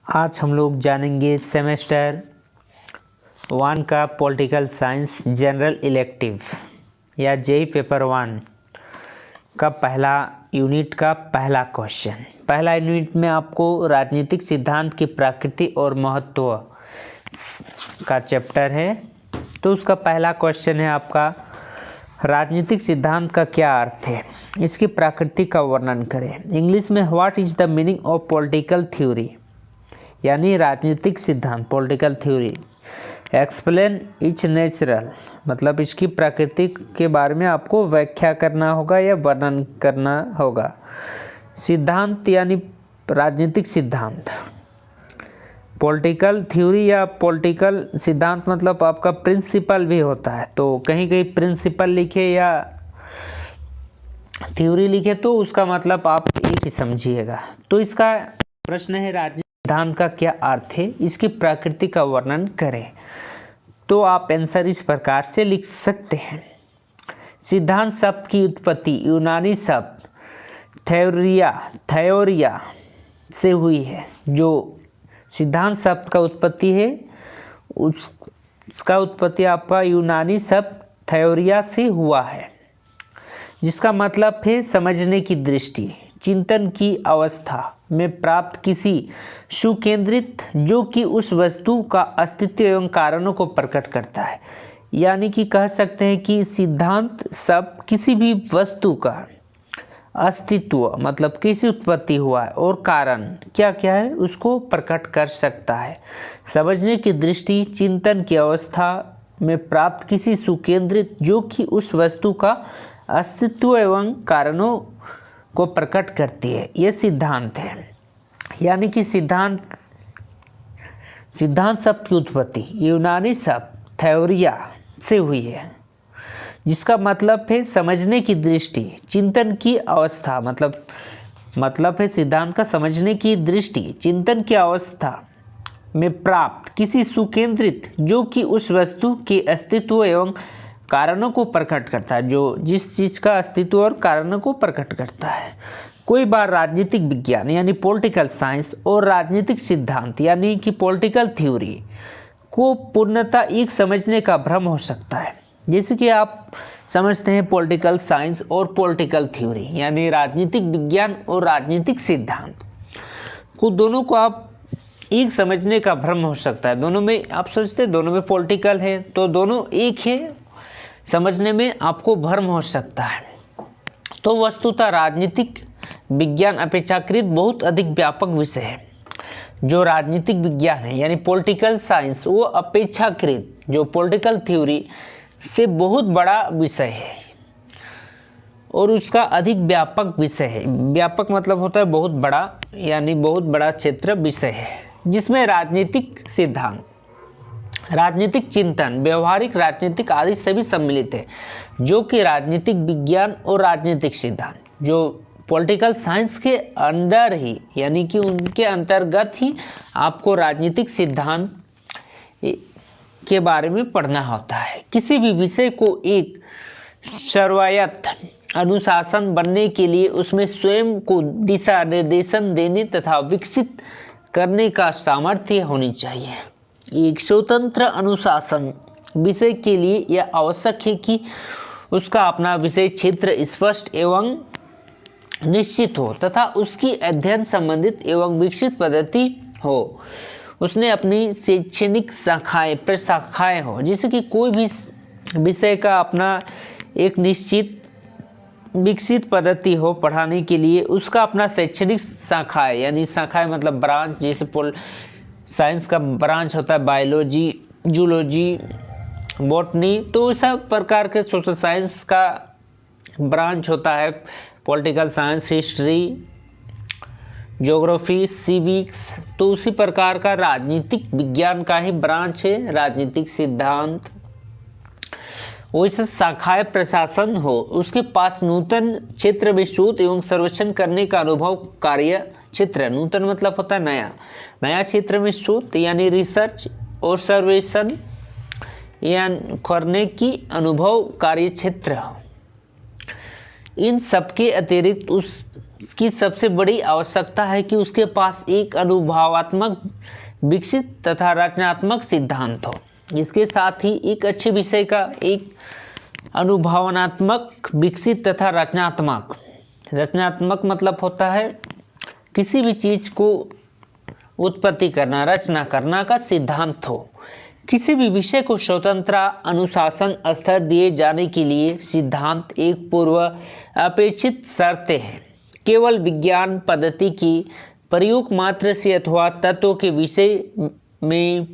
आज हम लोग जानेंगे सेमेस्टर 1 का पॉलिटिकल साइंस जनरल इलेक्टिव या जेई पेपर 1 का पहला यूनिट का पहला क्वेश्चन। पहला यूनिट में आपको राजनीतिक सिद्धांत की प्रकृति और महत्व का चैप्टर है। तो उसका पहला क्वेश्चन है आपका, राजनीतिक सिद्धांत का क्या अर्थ है, इसकी प्रकृति का वर्णन करें। इंग्लिश में what is the meaning of political theory, यानी राजनीतिक सिद्धांत political theory. Explain etch natural, मतलब इसकी प्रकृति के बारे में आपको व्याख्या करना होगा या वर्णन करना होगा। सिद्धांत यानी राजनीतिक सिद्धांत। पॉलिटिकल थ्योरी या पॉलिटिकल सिद्धांत मतलब आपका प्रिंसिपल भी होता है, तो कहीं कहीं प्रिंसिपल लिखे या थ्योरी लिखे तो उसका मतलब आप एक ही समझिएगा। तो इसका प्रश्न है राजनीतिक सिद्धांत का क्या अर्थ है, इसकी प्रकृति का वर्णन करें। तो आप आंसर इस प्रकार से लिख सकते हैं। सिद्धांत शब्द की उत्पत्ति यूनानी शब्द थ्योरिया से हुई है। जो सिद्धांत शब्द का उत्पत्ति है उसका उत्पत्ति आपका यूनानी शब्द थ्योरिया से हुआ है, जिसका मतलब है समझने की दृष्टि, चिंतन की अवस्था में प्राप्त किसी सुकेंद्रित, जो कि उस वस्तु का अस्तित्व एवं कारणों को प्रकट करता है। यानी कि कह सकते हैं कि सिद्धांत शब्द किसी भी वस्तु का अस्तित्व मतलब कैसे उत्पत्ति हुआ है और कारण क्या क्या है उसको प्रकट कर सकता है। समझने की दृष्टि, चिंतन की अवस्था में प्राप्त किसी सुकेंद्रित, जो कि उस वस्तु का अस्तित्व एवं कारणों को प्रकट करती है, यह सिद्धांत है। यानी कि सिद्धांत शब्द की उत्पत्ति यूनानी शब्द थ्योरिया से हुई है, जिसका मतलब है समझने की दृष्टि, चिंतन की अवस्था, मतलब है सिद्धांत का समझने की दृष्टि, चिंतन की अवस्था में प्राप्त किसी सुकेंद्रित, जो कि उस वस्तु के अस्तित्व एवं कारणों को प्रकट करता है, जो जिस चीज़ का अस्तित्व और कारणों को प्रकट करता है। कोई बार राजनीतिक विज्ञान यानी पॉलिटिकल साइंस और राजनीतिक सिद्धांत यानी कि पॉलिटिकल थ्योरी को पूर्णतः एक समझने का भ्रम हो सकता है। जैसे कि आप समझते हैं पॉलिटिकल साइंस और पॉलिटिकल थ्योरी यानी राजनीतिक विज्ञान और राजनीतिक सिद्धांत को दोनों को आप एक समझने का भ्रम हो सकता है। दोनों में आप सोचते हैं दोनों में पॉलिटिकल है तो दोनों एक है, समझने में आपको भ्रम हो सकता है। तो वस्तुतः राजनीतिक विज्ञान अपेक्षाकृत बहुत अधिक व्यापक विषय है। जो राजनीतिक विज्ञान है यानी पॉलिटिकल साइंस, वो अपेक्षाकृत जो पॉलिटिकल थ्योरी से बहुत बड़ा विषय है और उसका अधिक व्यापक विषय है। व्यापक मतलब होता है बहुत बड़ा, यानी बहुत बड़ा क्षेत्र विषय है, जिसमें राजनीतिक सिद्धांत, राजनीतिक चिंतन, व्यवहारिक राजनीतिक आदि सभी सम्मिलित है। जो कि राजनीतिक विज्ञान और राजनीतिक सिद्धांत जो पॉलिटिकल साइंस के अंदर ही यानी कि उनके अंतर्गत ही आपको राजनीतिक सिद्धांत के बारे में पढ़ना होता है। किसी भी विषय को एक सर्वायत्त अनुशासन बनने के लिए उसमें स्वयं को दिशा निर्देशन देने तथा विकसित करने का सामर्थ्य होनी चाहिए। एक स्वतंत्र अनुशासन विषय के लिए यह आवश्यक है कि उसका अपना विषय क्षेत्र स्पष्ट एवं निश्चित हो तथा उसकी अध्ययन संबंधित एवं विकसित पद्धति हो। उसने अपनी शैक्षणिक शाखाएं प्रशाखाएं हो, जिससे कि कोई भी विषय का अपना एक निश्चित विकसित पद्धति हो पढ़ाने के लिए। उसका अपना शैक्षणिक शाखाएं यानी शाखाएं मतलब ब्रांच, जैसे साइंस का ब्रांच होता है बायोलॉजी, जूलॉजी, बॉटनी, तो सब प्रकार के सोशल साइंस का ब्रांच होता है। Political science, history, geography, civics, तो उसी प्रकार का राजनीतिक विज्ञान का ही ब्रांच है राजनीतिक सिद्धांत। वैसे शाखाएं प्रशासन हो, उसके पास नूतन क्षेत्र में शोध एवं सर्वेक्षण करने का अनुभव कार्य क्षेत्र। नूतन मतलब होता है नया, नया क्षेत्र में शोध यानी रिसर्च और सर्वेक्षण या करने की अनुभव कार्य क्षेत्र। इन सबके अतिरिक्त उस की सबसे बड़ी आवश्यकता है कि उसके पास एक अनुभवात्मक विकसित तथा रचनात्मक सिद्धांत हो। इसके साथ ही एक अच्छे विषय का एक अनुभवात्मक विकसित तथा रचनात्मक मतलब होता है किसी भी चीज़ को उत्पत्ति करना, रचना करना का सिद्धांत हो। किसी भी विषय को स्वतंत्र अनुशासन स्तर दिए जाने के लिए सिद्धांत एक पूर्व अपेक्षित शर्तें हैं। केवल विज्ञान पद्धति की प्रयोग मात्र से अथवा तत्वों के विषय में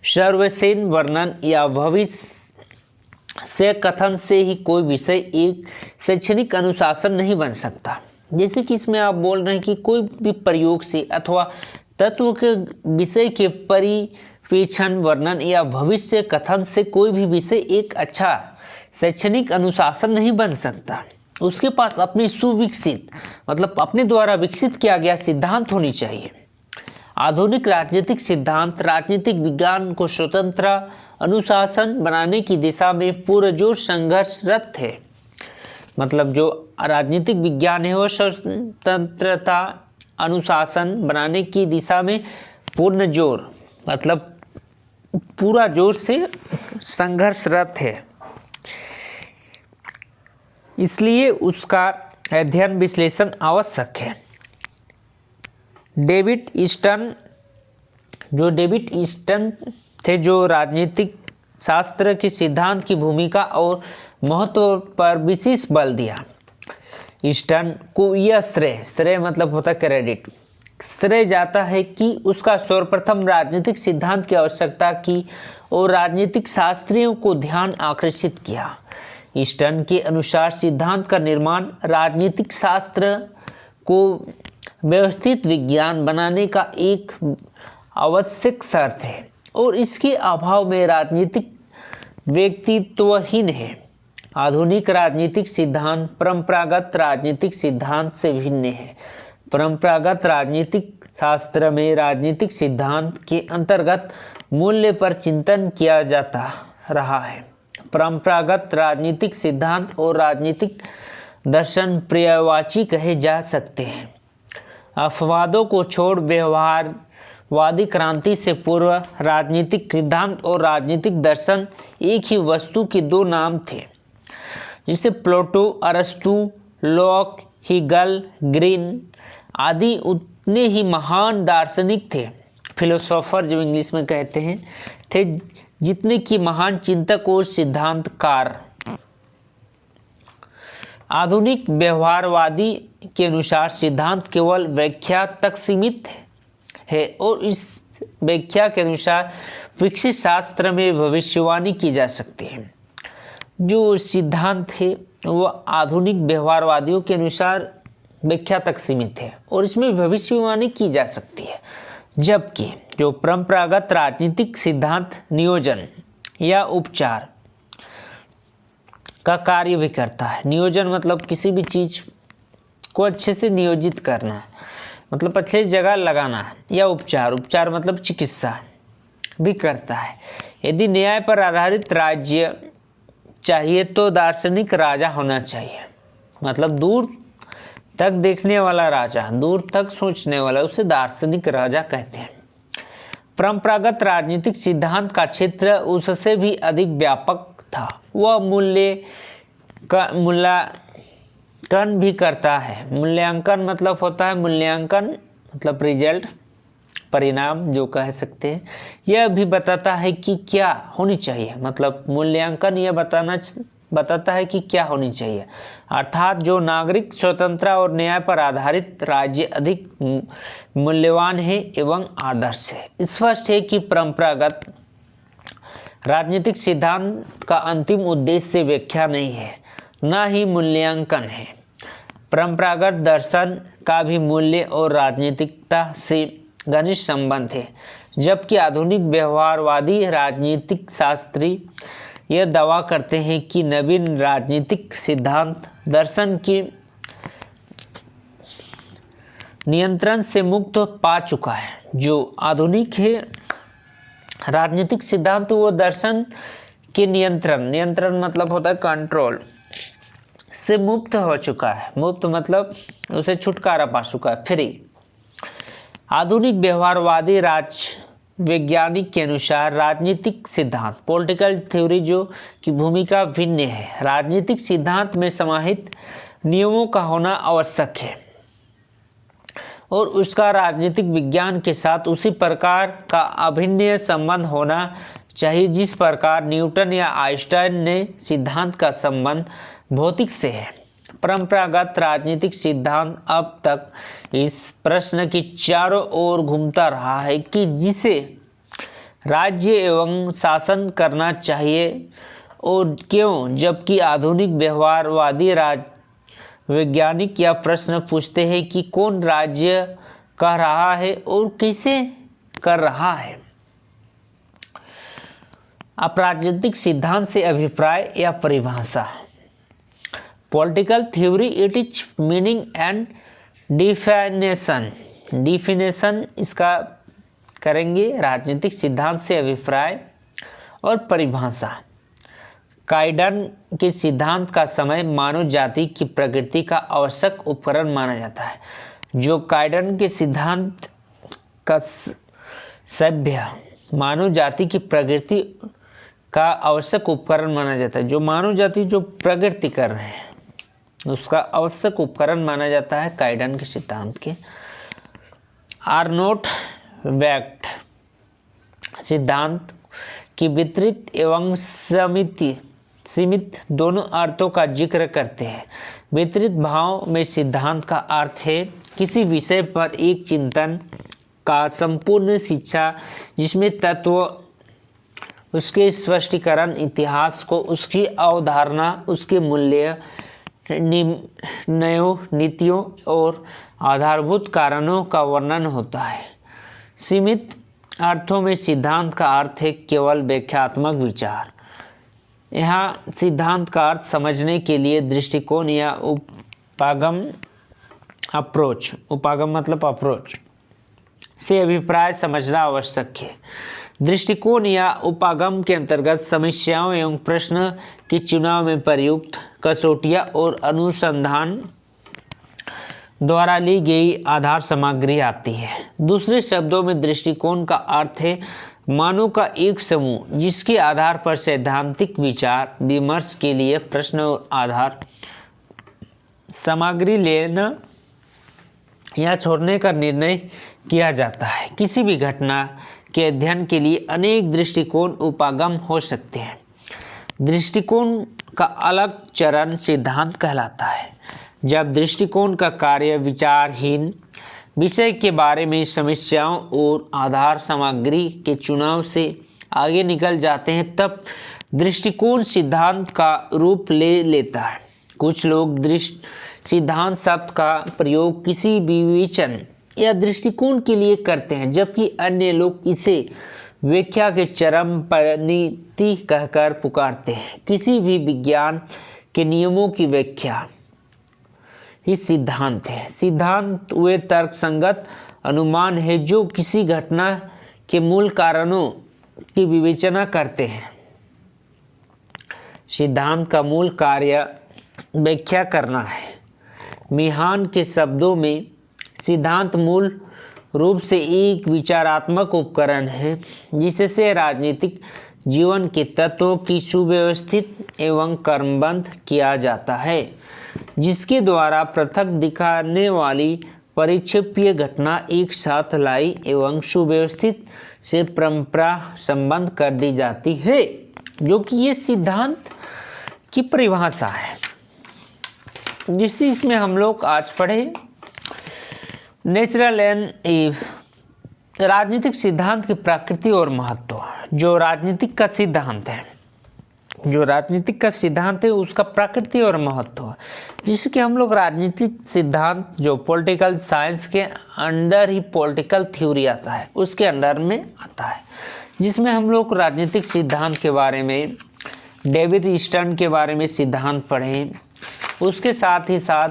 सर्वश्रेष्ठ वर्णन या भविष्य से कथन से ही कोई विषय एक शैक्षणिक अनुशासन नहीं बन सकता। जैसे कि इसमें आप बोल रहे हैं कि कोई भी प्रयोग से अथवा तत्व के विषय के परिवेक्षण वर्णन या भविष्य कथन से कोई भी विषय एक अच्छा शैक्षणिक अनुशासन नहीं बन सकता। उसके पास अपनी सुविकसित मतलब अपने द्वारा विकसित किया गया सिद्धांत होनी चाहिए। आधुनिक राजनीतिक सिद्धांत राजनीतिक विज्ञान को स्वतंत्र अनुशासन बनाने की दिशा में पुरजोर संघर्षरत है। मतलब जो राजनीतिक विज्ञान है वो स्वतंत्रता अनुशासन बनाने की दिशा में पूर्ण जोर मतलब पूरा जोर से संघर्षरत है। इसलिए उसका अध्ययन विश्लेषण आवश्यक है। डेविड ईस्टन थे जो राजनीतिक शास्त्र के सिद्धांत की भूमिका और महत्व पर विशेष बल दिया। ईस्टन को यह श्रेय मतलब होता है क्रेडिट, श्रेय जाता है कि उसका सर्वप्रथम राजनीतिक सिद्धांत की आवश्यकता की और राजनीतिक शास्त्रियों को ध्यान आकर्षित किया। ईस्टन के अनुसार सिद्धांत का निर्माण राजनीतिक शास्त्र को व्यवस्थित विज्ञान बनाने का एक आवश्यक शर्त है और इसके अभाव में राजनीतिक व्यक्तित्वहीन है। आधुनिक राजनीतिक सिद्धांत परंपरागत राजनीतिक सिद्धांत से भिन्न है। परंपरागत राजनीतिक शास्त्र में राजनीतिक सिद्धांत के अंतर्गत मूल्य पर चिंतन किया जाता रहा है। परंपरागत राजनीतिक सिद्धांत और राजनीतिक दर्शन पर्यायवाची कहे जा सकते हैं। अपवादों को छोड़ व्यवहारवादी क्रांति से पूर्व राजनीतिक सिद्धांत और राजनीतिक दर्शन एक ही वस्तु के दो नाम थे। जिसे प्लेटो, अरस्तु, लॉक, हीगल, ग्रीन आदि उतने ही महान दार्शनिक थे, फिलोसोफर जो इंग्लिश में कहते हैं, थे जितने कि महान चिंतक और सिद्धांतकार। आधुनिक व्यवहारवादी के अनुसार सिद्धांत केवल व्याख्या तक सीमित है और इस व्याख्या के अनुसार विकसित शास्त्र में भविष्यवाणी की जा सकती है। जो सिद्धांत है वह आधुनिक व्यवहारवादियों के अनुसार व्याख्या तक सीमित है और इसमें भविष्यवाणी की जा सकती है, जबकि जो परंपरागत राजनीतिक सिद्धांत नियोजन या उपचार का कार्य भी करता है। नियोजन मतलब किसी भी चीज़ को अच्छे से नियोजित करना, मतलब अच्छी जगह लगाना, या उपचार मतलब चिकित्सा भी करता है। यदि न्याय पर आधारित राज्य चाहिए तो दार्शनिक राजा होना चाहिए, मतलब दूर तक देखने वाला राजा, दूर तक सोचने वाला, उसे दार्शनिक राजा कहते हैं। परंपरागत राजनीतिक सिद्धांत का क्षेत्र उससे भी अधिक व्यापक था। वह मूल्यांकन भी करता है। मूल्यांकन मतलब होता है मूल्यांकन मतलब रिजल्ट, परिणाम जो कह सकते हैं। यह भी बताता है कि क्या होनी चाहिए, मतलब मूल्यांकन यह बताता है कि क्या होनी चाहिए, अर्थात जो नागरिक स्वतंत्र और न्याय पर आधारित राज्य अधिक मूल्यवान है एवं आदर्श है। स्पष्ट है कि परंपरागत राजनीतिक सिद्धांत का अंतिम उद्देश्य व्याख्या नहीं है, न ही मूल्यांकन है। परंपरागत दर्शन का भी मूल्य और राजनीतिकता से घनिष्ठ संबंध है, जबकि आधुनिक व्यवहारवादी राजनीतिक शास्त्री यह दावा करते हैं कि नवीन राजनीतिक सिद्धांत दर्शन के नियंत्रण से मुक्त पा चुका है। जो आधुनिक है राजनीतिक सिद्धांत वो दर्शन के नियंत्रण मतलब होता है कंट्रोल से मुक्त हो चुका है। मुक्त मतलब उसे छुटकारा पा चुका है, फ्री। आधुनिक व्यवहारवादी वैज्ञानिक के अनुसार राजनीतिक सिद्धांत पॉलिटिकल थ्योरी जो की भूमिका भिन्न है। राजनीतिक सिद्धांत में समाहित नियमों का होना आवश्यक है और उसका राजनीतिक विज्ञान के साथ उसी प्रकार का अभिन्न संबंध होना चाहिए जिस प्रकार न्यूटन या आइंस्टाइन ने सिद्धांत का संबंध भौतिक से है। परंपरागत राजनीतिक सिद्धांत अब तक इस प्रश्न की चारों ओर घूमता रहा है कि जिसे राज्य एवं शासन करना चाहिए और क्यों, जबकि आधुनिक व्यवहारवादी वैज्ञानिक यह प्रश्न पूछते हैं कि कौन राज्य कर रहा है और कैसे कर रहा है। अपराजनीतिक सिद्धांत से अभिप्राय या परिभाषा। Political theory it is meaning and definition. Definition इसका करेंगे राजनीतिक सिद्धांत से अभिप्राय और परिभाषा। काइडन के सिद्धांत का समय मानव जाति की प्रकृति का आवश्यक उपकरण माना जाता है। जो काइडन के सिद्धांत का सभ्य मानव जाति की प्रकृति का आवश्यक उपकरण माना जाता है। जो मानव जाति जो प्रगति कर रहे हैं उसका आवश्यक उपकरण माना जाता है काइडन के सिद्धांत के। आर्नोट वैक्ट सिद्धांत की वितरित एवं सीमित दोनों अर्थों का जिक्र करते हैं। वितरित भाव में सिद्धांत का अर्थ है किसी विषय पर एक चिंतन का संपूर्ण शिक्षा जिसमें तत्व, उसके स्पष्टीकरण, इतिहास को, उसकी अवधारणा, उसके मूल्य, निर्णयों, नीतियों और आधारभूत कारणों का वर्णन होता है। सीमित अर्थों में सिद्धांत का अर्थ है केवल व्याख्यात्मक विचार। यहाँ सिद्धांत का अर्थ समझने के लिए दृष्टिकोण या उपागम मतलब अप्रोच से अभिप्राय समझना आवश्यक है। दृष्टिकोण या उपागम के अंतर्गत समस्याओं एवं प्रश्न के चुनाव में प्रयुक्त कसौटियाँ और अनुसंधान द्वारा ली गई आधार सामग्री आती है। दूसरे शब्दों में दृष्टिकोण का अर्थ है मानव का एक समूह जिसके आधार पर सैद्धांतिक विचार विमर्श के लिए प्रश्न और आधार सामग्री लेना या छोड़ने का निर्णय किया जाता है। किसी भी घटना के अध्ययन के लिए अनेक दृष्टिकोण उपागम हो सकते हैं। दृष्टिकोण का अलग चरण सिद्धांत कहलाता है। जब दृष्टिकोण का कार्य विचारहीन विषय के बारे में समस्याओं और आधार सामग्री के चुनाव से आगे निकल जाते हैं तब दृष्टिकोण सिद्धांत का रूप ले लेता है। कुछ लोग सिद्धांत शब्द का प्रयोग किसी विवेचन या दृष्टिकोण के लिए करते हैं जबकि अन्य लोग इसे व्याख्या के चरम परिणति कहकर पुकारते हैं। किसी भी विज्ञान के नियमों की व्याख्या ही सिद्धांत है। सिद्धांत वे तर्कसंगत अनुमान है जो किसी घटना के मूल कारणों की विवेचना करते हैं। सिद्धांत का मूल कार्य व्याख्या करना है। मिहान के शब्दों में सिद्धांत मूल रूप से एक विचारात्मक उपकरण है जिससे राजनीतिक जीवन के तत्वों की सुव्यवस्थित एवं क्रमबद्ध किया जाता है, जिसके द्वारा पृथक दिखाने वाली परिक्षेपीय घटना एक साथ लाई एवं सुव्यवस्थित से परंपरा संबंध कर दी जाती है, जो कि ये सिद्धांत की परिभाषा है जिसे इसमें हम लोग आज पढ़े। नेचुरल एंड राजनीतिक सिद्धांत की प्रकृति और महत्व। जो राजनीतिक का सिद्धांत है उसका प्रकृति और महत्व, जिससे कि हम लोग राजनीतिक सिद्धांत जो पॉलिटिकल साइंस के अंडर ही पॉलिटिकल थ्योरी आता है उसके अंडर में आता है, जिसमें हम लोग राजनीतिक सिद्धांत के बारे में डेविड ईस्टर्न के बारे में सिद्धांत पढ़े। उसके साथ ही साथ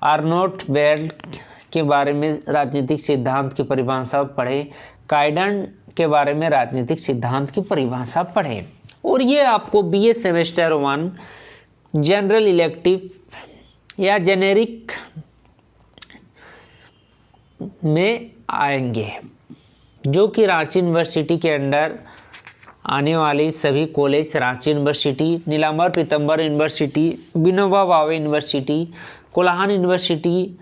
आर्नोट वेल्ड के बारे में राजनीतिक सिद्धांत की परिभाषा पढ़े, काइडन के बारे में राजनीतिक सिद्धांत की परिभाषा पढ़े। और ये आपको बीए सेमेस्टर 1 जनरल इलेक्टिव या जेनेरिक में आएंगे, जो कि रांची यूनिवर्सिटी के अंडर आने वाली सभी college, Ranchi university, Nilamber Pitamber university, Vinoba Bhave university, Kolhan university,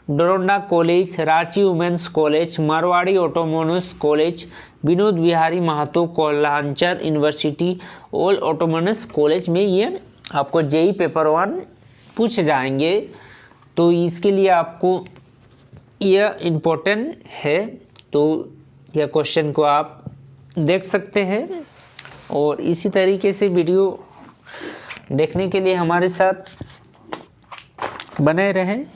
Doranda college, Ranchi women's college, Marwari autonomous college, Vinod Bihari Mahto Koylanchal university, all autonomous college में ये आपको जेई पेपर 1 पूछे जाएंगे। तो इसके लिए आपको यह इम्पोर्टेंट है, तो यह क्वेश्चन को आप देख सकते हैं। और इसी तरीके से वीडियो देखने के लिए हमारे साथ बने रहें।